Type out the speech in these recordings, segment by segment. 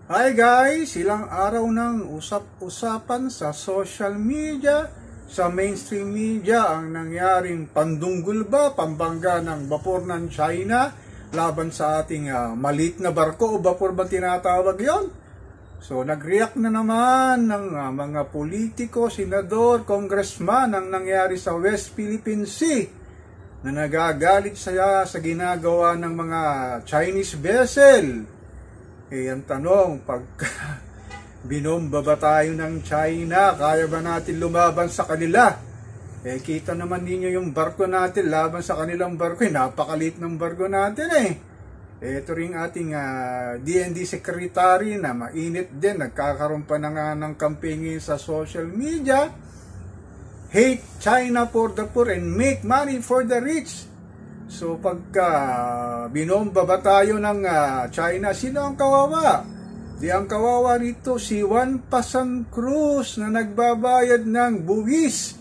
Hi guys! Ilang araw nang usap-usapan sa social media, sa mainstream media ang nangyaring pandunggol ba, pambangga ng bapor ng China laban sa ating maliit na barko o bapor ba tinatawag yon? So nag-react na naman ng mga politiko, senador, congressman ang nangyari sa West Philippine Sea na nagagalit sa ginagawa ng mga Chinese vessel. Ang tanong, pag binomba ba tayo ng China, kaya ba natin lumaban sa kanila? Kita naman ninyo yung barko natin laban sa kanilang barko. Napakalit ng barko natin Ito rin ating DND secretary na mainit din. Nagkakaroon pa ng campaign sa social media. Hate China for the poor and make money for the rich. So pagka binomba ba tayo ng China, sino ang kawawa? Di ang kawawa rito si Juan Pasang Cruz na nagbabayad ng buwis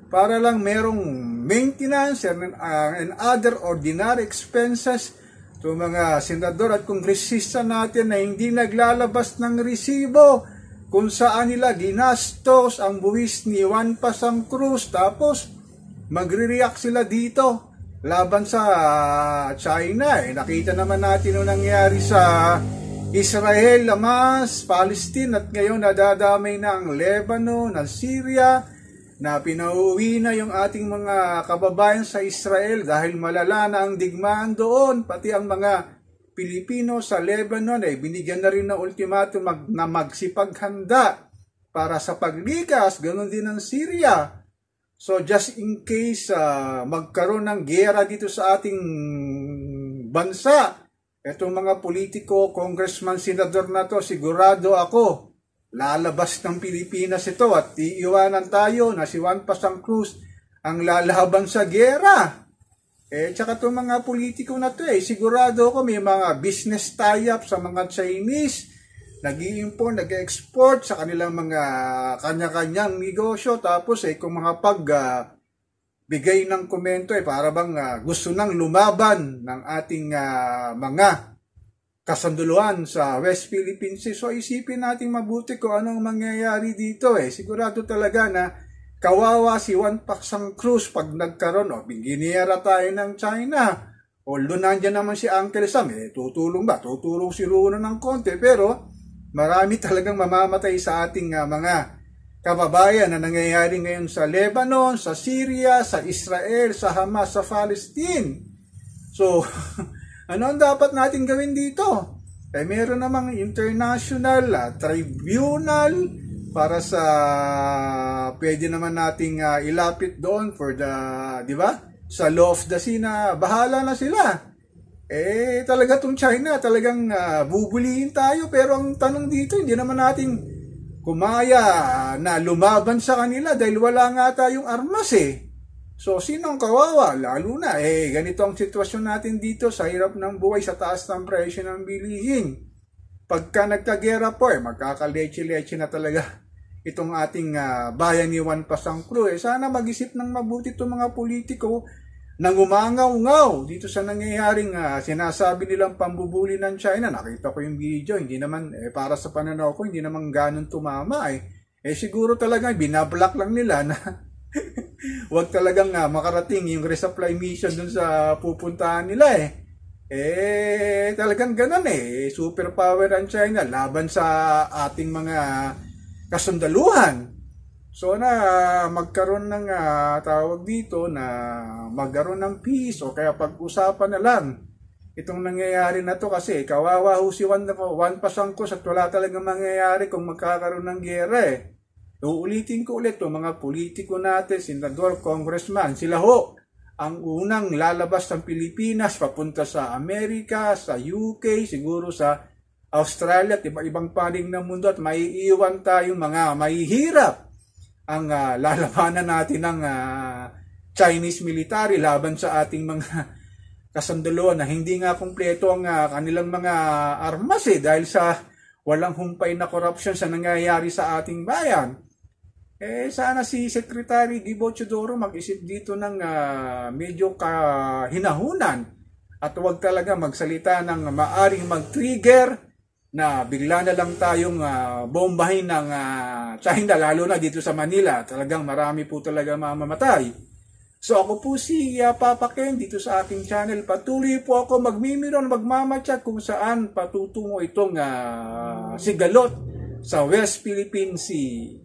para lang merong maintenance and other ordinary expenses to mga senador at kongresista natin na hindi naglalabas ng resibo kung saan nila ginastos ang buwis ni Juan Pasang Cruz, tapos magre-react sila dito laban sa China. Nakita naman natin yung nangyari sa Israel, Hamas, Palestine, at ngayon nadadamay na ang Lebanon, ang Syria, na pinauwi na yung ating mga kababayan sa Israel dahil malala na ang digmaan doon. Pati ang mga Pilipino sa Lebanon binigyan na rin ng ultimatum na magsipaghanda para sa paglikas. Ganon din ang Syria. So just in case magkaroon ng giyera dito sa ating bansa, itong mga politiko, congressman, senador na to, sigurado ako, lalabas ng Pilipinas ito at iiwanan tayo na si Juan Pasang Cruz ang lalaban sa giyera. Tsaka itong mga politiko na to, sigurado ako may mga business tie-up sa mga Chinese, nag-i-import, nag-export sa kanilang mga kanya-kanyang negosyo. Tapos kung mga bigay ng komento para bang gusto nang lumaban ng ating mga kasanduluan sa West Philippine Sea. So isipin natin mabuti kung anong mangyayari dito. Sigurado talaga na kawawa si Juan Pasang Cruz pag nagkaroon giniyera tayo ng China. Although nandiyan naman si Uncle Sam, tutulong ba? Tutulong si Luna ng konti, pero marami talagang mamamatay sa ating mga kababayan na nangyayari ngayon sa Lebanon, sa Syria, sa Israel, sa Hamas, sa Palestine. So, ano ang dapat natin gawin dito? Meron namang international tribunal para sa pwede naman nating ilapit doon for the, di ba? Sa law of the sea na bahala na sila. Talaga tong China, talagang bubulihin tayo. Pero ang tanong dito, hindi naman natin kumaya na lumaban sa kanila dahil wala nga tayong armas So, sino ang kawawa? Lalo na, ganito ang sitwasyon natin dito sa hirap ng buhay, sa taas ng presyo ng bilihin. Pagka nagkagera po, magkakaleche-leche na talaga itong ating bayan ni Juan Pasang Cruz. Sana mag-isip ng mabuti itong mga politiko nang umangaw-ngaw dito sa nangyayaring sinasabi nilang pambubuli ng China. Nakita ko yung video, hindi naman, para sa pananaw ko, hindi naman ganun tumama siguro talaga binablock lang nila na wag talagang makarating yung resupply mission dun sa pupuntahan nila talagang ganun superpower ang China laban sa ating mga kasundaluhan. So na magkaroon ng tawag dito na magkaroon ng peace o kaya pag-usapan na lang itong nangyayari na to, kasi kawawa ho si Juan Pasang Cruz at wala talagang mangyayari kung magkakaroon ng giyera Uulitin ko ulit mga politiko natin, senador, congressman, sila ho ang unang lalabas ng Pilipinas papunta sa Amerika, sa UK, siguro sa Australia at iba-ibang panig ng mundo, at maiiwan tayong mga mahihirap ang lalabanan natin ng Chinese military laban sa ating mga kasandaluan na hindi nga kumpleto ang kanilang mga armas dahil sa walang humpay na corruption sa nangyayari sa ating bayan. Sana si Secretary Gibo Chodoro mag-isip dito ng medyo kahinahunan at huwag talaga magsalita ng maaring mag-trigger na bigla na lang tayong bombahin ng China, lalo na dito sa Manila. Talagang marami po talaga mamamatay. So ako po si Papa Ken dito sa aking channel. Patuloy po ako magmimiron, magmamatsyag kung saan patutungo itong sigalot sa West Philippine Sea.